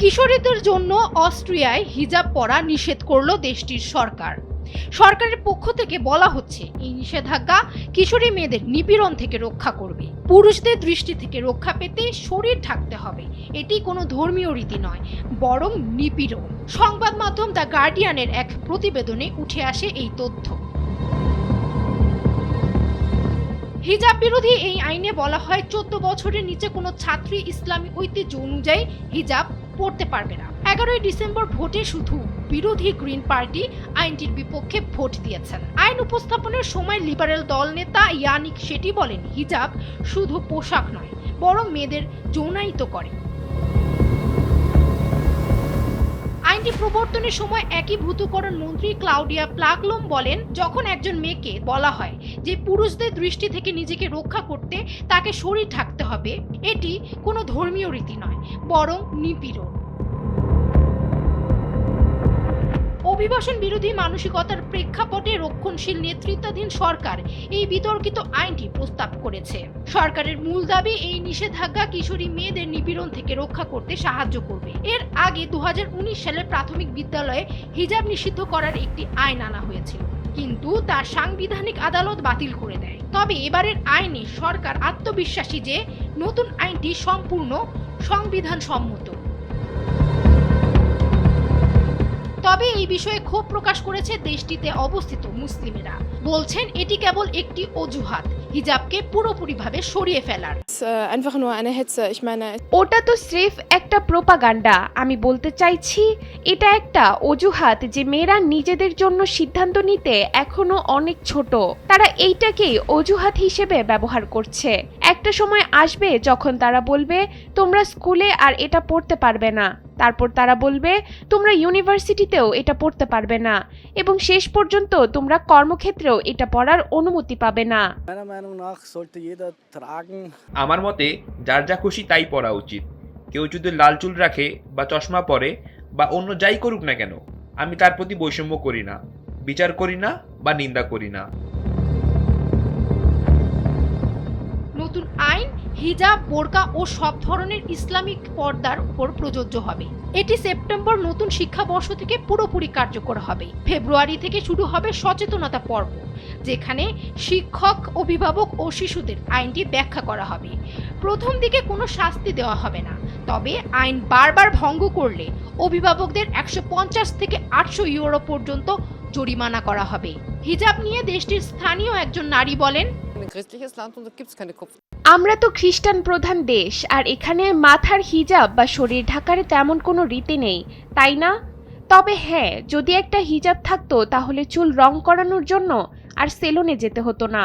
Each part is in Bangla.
কিশোরীদের জন্য অস্ট্রিয়ায় হিজাব পরা নিষেধ করল দেশটির সরকার। সরকারের পক্ষ থেকে বলা হচ্ছে এই নিষেধাজ্ঞা কিশোরী মেয়েদের নিপীড়ন থেকে রক্ষা করবে। পুরুষদের দৃষ্টি থেকে রক্ষা পেতে শরীর ঢাকতে হবে, এটি কোনো ধর্মীয় রীতি নয়, বরং নিপীড়ন। সংবাদ মাধ্যম দ্য গার্ডিয়ানের এক প্রতিবেদনে উঠে আসে এই তথ্য। হিজাব বিরোধী এই আইনে বলা হয় 14 বছরের নিচে কোনো ছাত্রী ইসলামী ঐতিহ্য অনুযায়ী হিজাব পড়তে পারবে না। 11ই ডিসেম্বর ভোটে শুধু বিরোধী গ্রিন পার্টি আইনটির বিপক্ষে ভোট দিয়েছেন। আইন উপস্থাপনের সময় লিবারেল দল নেতা ইয়ানিক শেটি বলেন, হিজাব শুধু পোশাক নয়, বরং মেয়েদের যৌনায়িত করে। আইনটি প্রবর্তনের সময় একীভূতকরণ মন্ত্রী ক্লাউডিয়া প্লাগলম বলেন, যখন একজন মেয়েকে বলা হয় যে পুরুষদের দৃষ্টি থেকে নিজেকে রক্ষা করতে তাকে শরীর ঢাকতে হবে, এটি কোনো ধর্মীয় রীতি নয়, বরং নিপীড়ন। অভিবাসন বিরোধী মানসিকতার প্রেক্ষাপটে রক্ষণশীল নেতৃত্বাধীন সরকার এই বিতর্কিত আইনটি প্রস্তাব করেছে। সরকারের মূল দাবি, এই নিষেধাজ্ঞা কিশোরী মেয়েদের নিপীড়ন থেকে রক্ষা করতে সাহায্য করবে। এর আগে 2019 সালে প্রাথমিক বিদ্যালয়ে হিজাব নিষিদ্ধ করার একটি আইন আনা হয়েছিল, কিন্তু তা সাংবিধানিক আদালত বাতিল করে দেয়। তবে এবারের আইনে সরকার আত্মবিশ্বাসী যে নতুন আইনটি সম্পূর্ণ সংবিধান সম্মত। তবে এই বিষয়ে ক্ষোভ প্রকাশ করেছে দেশটিতে অবস্থিত মুসলিমেরা। বলছেন এটি কেবল একটি অজুহাত হিজাবকে পুরোপুরিভাবে সরিয়ে ফেলার। ওটা তো স্রেফ একটা প্রোপাগান্ডা। আমি বলতে চাইছি এটা একটা অজুহাত যে মেয়েরা নিজেদের জন্য সিদ্ধান্ত নিতে এখনো অনেক ছোট। তারা এইটাকেই অজুহাত হিসেবে ব্যবহার করছে। একটা সময় আসবে যখন তারা বলবে তোমরা স্কুলে আর এটা পড়তে পারবে না, তারপর তারা বলবে তোমরা ইউনিভার্সিটিতেও এটা পড়তে পারবে না, এবং শেষ পর্যন্ত তোমরা কর্মক্ষেত্রেও এটা পড়ার অনুমতি পাবে না। আমার মতে যার যা খুশি তাই পরা উচিত। কেউ যদি লাল চুল রাখে বা চশমা পরে বা অন্য যাই করুক না কেন, আমি তার প্রতি বৈষম্য করি না, বিচার করি না বা নিন্দা করি না। নতুন আইন হিজাব, বোরকা ও সব ধরনের ইসলামিক পর্দার উপর প্রযোজ্য হবে। এটি সেপ্টেম্বর নতুন শিক্ষাবর্ষ থেকে পুরোপুরি কার্যকর হবে। ফেব্রুয়ারি থেকে শুরু হবে সচেতনতা পর্ব, যেখানে শিক্ষক, অভিভাবক ও শিশুদের আইনটি ব্যাখ্যা করা হবে। প্রথম দিকে কোনো শাস্তি দেওয়া হবে না, তবে আইন বারবার ভঙ্গ করলে অভিভাবকদের 150 থেকে 800 ইউরো পর্যন্ত জরিমানা করা হবে। হিজাব নিয়ে দেশটির স্থানীয় একজন নারী বলেন, আমরা তো খ্রিস্টান প্রধান দেশ, আর এখানে মাথার হিজাব বা শরীর ঢাকার তেমন কোনো রীতি নেই, তাই না? তবে হ্যাঁ, যদি একটা হিজাব থাকতো তাহলে চুল রং করানোর জন্য আর সেলুনে যেতে হতো না।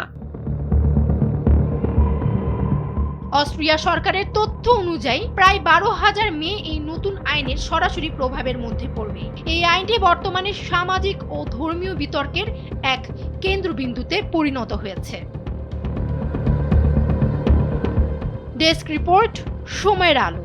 অস্ট্রিয়া সরকারের তথ্য অনুযায়ী প্রায় 12,000 মেয়ে এই নতুন আইনের সরাসরি প্রভাবের মধ্যে পড়বে। এই আইনটি বর্তমানে সামাজিক ও ধর্মীয় বিতর্কের এক কেন্দ্রবিন্দুতে পরিণত হয়েছে। ডেস্ক রিপোর্ট, সময়ের আলো।